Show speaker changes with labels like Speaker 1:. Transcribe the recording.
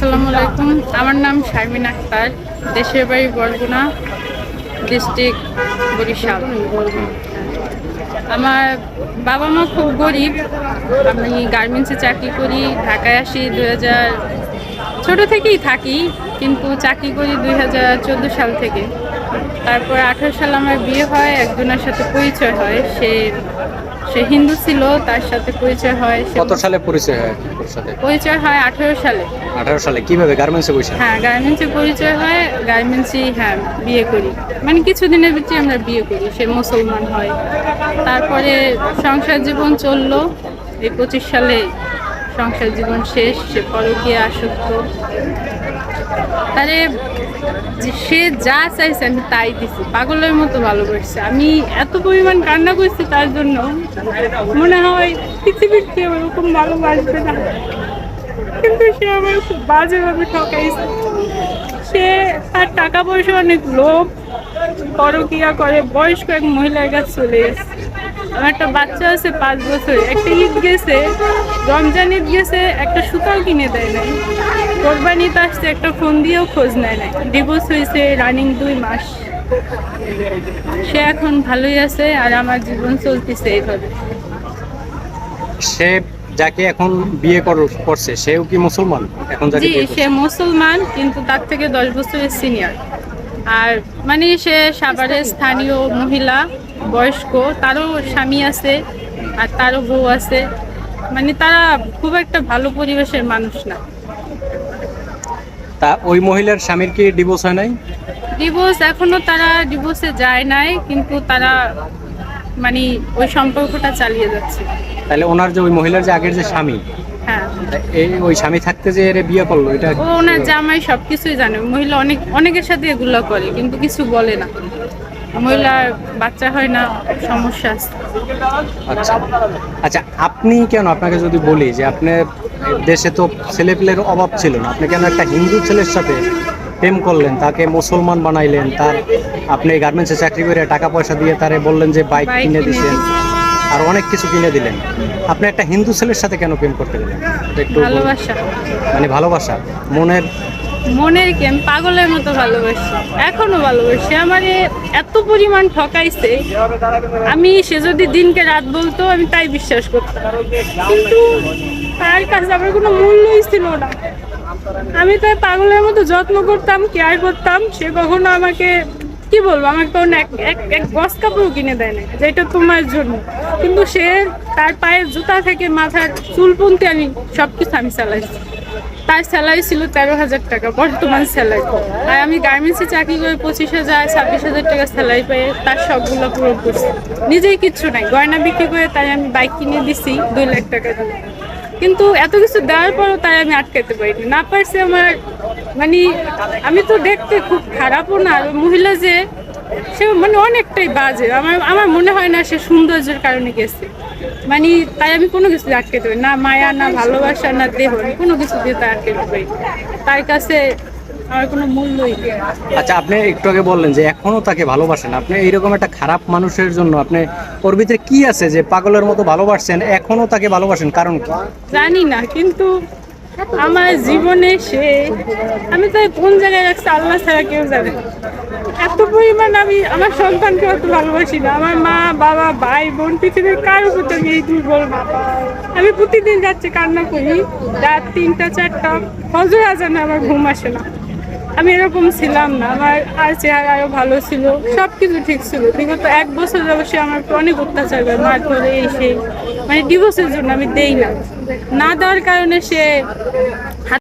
Speaker 1: আসসালামু আলাইকুম। আমার নাম শারমিন আক্তার। দেশের বাড়ি বরগুনা, ডিস্ট্রিক্ট বরিশাল। আমার বাবা মা খুব গরিব। আমি গার্মেন্টসে চাকরি করি। ঢাকায় আসি 2000, ছোটো থেকেই থাকি, কিন্তু চাকরি করি 2014 সাল থেকে। তারপর 18 সালে আমার বিয়ে হয়, একজনের সাথে পরিচয় হয়। সে হিন্দু ছিল, তার সাথে পরিচয় হয়।
Speaker 2: কত সালে পরিচয় হয় ওর সাথে?
Speaker 1: পরিচয় হয় 18 সালে।
Speaker 2: 18 সালে কিভাবে গার্মেন্টসে বসে?
Speaker 1: হ্যাঁ, গার্মেন্টসে পরিচয় হয়, গার্মেন্টসেই হ্যাঁ বিয়ে করি। মানে কিছুদিনের ভিতরে আমরা বিয়ে করি। সে মুসলমান হয়। তারপরে সংসার জীবন চললো। এই 25 সালে সংসার জীবন শেষ। সে পরকীয়া আসক্ত। তারে সে যা চাইছে আমি তাই দিছি, পাগলের মতো ভালোবাসছে। আমি এত পরিমাণ কান্না করছি তার জন্য, মনে হয় পৃথিবীর কেউ এরকম ভালোবাসবে না। কিন্তু সে আমার খুব বাজেভাবে ঠকাইছে। সে তার টাকা পয়সা অনেক লোভ, পরকীয়া করে বয়স্ক এক মহিলার কাছে চলে গেছে। আমার একটা বাচ্চা আছে 5 বছর। একটা ঈদ গেছে, রমজান ঈদ গেছে, একটা সুতাও কিনে দেয় নাই। কোরবানিতে আসছে, একটা ফোন দিয়েও খোঁজ নেয় নাই। ডিভোর্স হয়েছে রানিং 2 মাস। সে এখন ভালোই আছে, আর আমার জীবন চলতেছে এইভাবে।
Speaker 2: সে যাকে এখন বিয়ে করছে সেও কি মুসলমান? এখন যাকে
Speaker 1: জি,
Speaker 2: বিয়ে
Speaker 1: সে
Speaker 2: করছে
Speaker 1: মুসলমান, কিন্তু তার থেকে 10 বছরের সিনিয়র। আর মানে সে সাভারের স্থানীয় মহিলা, বয়স্ক। তারও স্বামী আছে আর তারও বউ আছে। মানে তারা খুব একটা ভালো পরিবেশের মানুষ না।
Speaker 2: তা ওই মহিলার স্বামীর কি ডিভোর্স হয় নাই?
Speaker 1: ডিভোর্স এখনো তারা ডিভোর্সে যায় নাই, কিন্তু তারা মানে ওই সম্পর্কটা চালিয়ে যাচ্ছে।
Speaker 2: তাহলে ওনার যে ওই মহিলার যে আগের যে স্বামী,
Speaker 1: হ্যাঁ,
Speaker 2: ওই স্বামী থাকতে যে এর বিয়ে করলো, এটা
Speaker 1: ও ওনার জামাই সবকিছুই জানে। মহিলা অনেকের সাথে এগুলো করে, কিন্তু কিছু বলে না। মহিলার বাচ্চা হয় না, সমস্যা আছে।
Speaker 2: আচ্ছা আচ্ছা, আপনি কেন, আপনাকে যদি বলি যে আপনার দেশে তো ছেলেপেলের অভাব ছিল না, আপনি কেন একটা হিন্দু ছেলের সাথে প্রেম করলেন, তাকে মুসলমান বানাইলেন, তার আপনি গার্মেন্টসে চাকরি করে টাকা পয়সা দিয়ে তারে বললেন যে বাইক কিনে দিয়েছেন, আর অনেক কিছু কিনে দিলেন, আপনি একটা হিন্দু ছেলের সাথে কেন প্রেম করতে গেলেন? একটু
Speaker 1: ভালোবাসা,
Speaker 2: মানে ভালোবাসা,
Speaker 1: মনের কি, আমি পাগলের মতো ভালোবাসি, এখনো ভালোবাসি। আমার এত পরিমাণ ঠকাইছে, সে যদি দিনকে রাত বলতো আমি তাই বিশ্বাস করতাম, কিন্তু তার কাছে আমার কোনো মূল্যই ছিল না। আমি তাই পাগলের মতো যত্ন করতাম, কেয়ার করতাম। সে কখনো আমাকে কি বলবো, আমাকে কোনো এক গজ কাপড়ও কিনে দেয় না, যেটা তোমার জন্য। কিন্তু সে তার পায়ের জুতা থেকে মাথার চুল পর্যন্ত সবকিছু আমি চালাইছি। তার স্যালারি ছিল 13,000 টাকা বর্তমান স্যালারি, আর আমি গার্মেন্টসে চাকরি করে 25,000 26,000 টাকা স্যালারি পেয়ে তার সবগুলো পূরণ করছি। নিজেই কিচ্ছু নাই, গয়না বিক্রি করে তাই আমি বাইক কিনে দিছি 2 লাখ টাকা দিয়ে। কিন্তু এত কিছু দেওয়ার পরও তাই আমি আটকাতে পারিনি, না পারছি আমার। মানে আমি তো দেখতে খুব খারাপও না, আর মহিলা যে সে মানে অনেকটাই বাজে। আমার মনে হয় না সে সৌন্দর্যের কারণে গেছে। মানে তাই আমি কোনো কিছু আটকাতে পারি না, মায়া না ভালোবাসা না দেহ, কোনো কিছু দিয়ে তাই আটকাতে পারি। তার কাছে আমার কোনো মূল্যই নেই।
Speaker 2: আচ্ছা, আপনি একটু আগে বললেন যে এখনো তাকে ভালোবাসেন। আপনি এইরকম একটা খারাপ মানুষের জন্য আপনি ওর ভিতরে কি আছে যে পাগলের মতো ভালোবাসছেন, এখনো তাকে ভালোবাসেন, কারণ কি
Speaker 1: জানি না, কিন্তু আমার জীবনে আমি তাই কোন জায়গায় রাখছি আল্লাহ ছাড়া কেউ জানে। এত পরিমাণ আমি আমার সন্তানকে অত ভালোবাসি না। আমার মা বাবা ভাই বোন পৃথিবীর কারোর প্রতি আমি এই দুর্বল না। আমি প্রতিদিন যাচ্ছি কান্না করি, রাত 3টা 4টা ফজর আজানে আমার ঘুম আসে না। আমি এরকম ছিলাম না, আমার আর চেহারা আরো ভালো ছিল, সবকিছু ঠিক ছিল। বিগত 1 বছর অবশ্যই আমার অনেক অত্যাচার করে, মার ধরে এই সেই। মানে ডিভোর্সের জন্য আমি দেই না, না দেওয়ার কারণে সে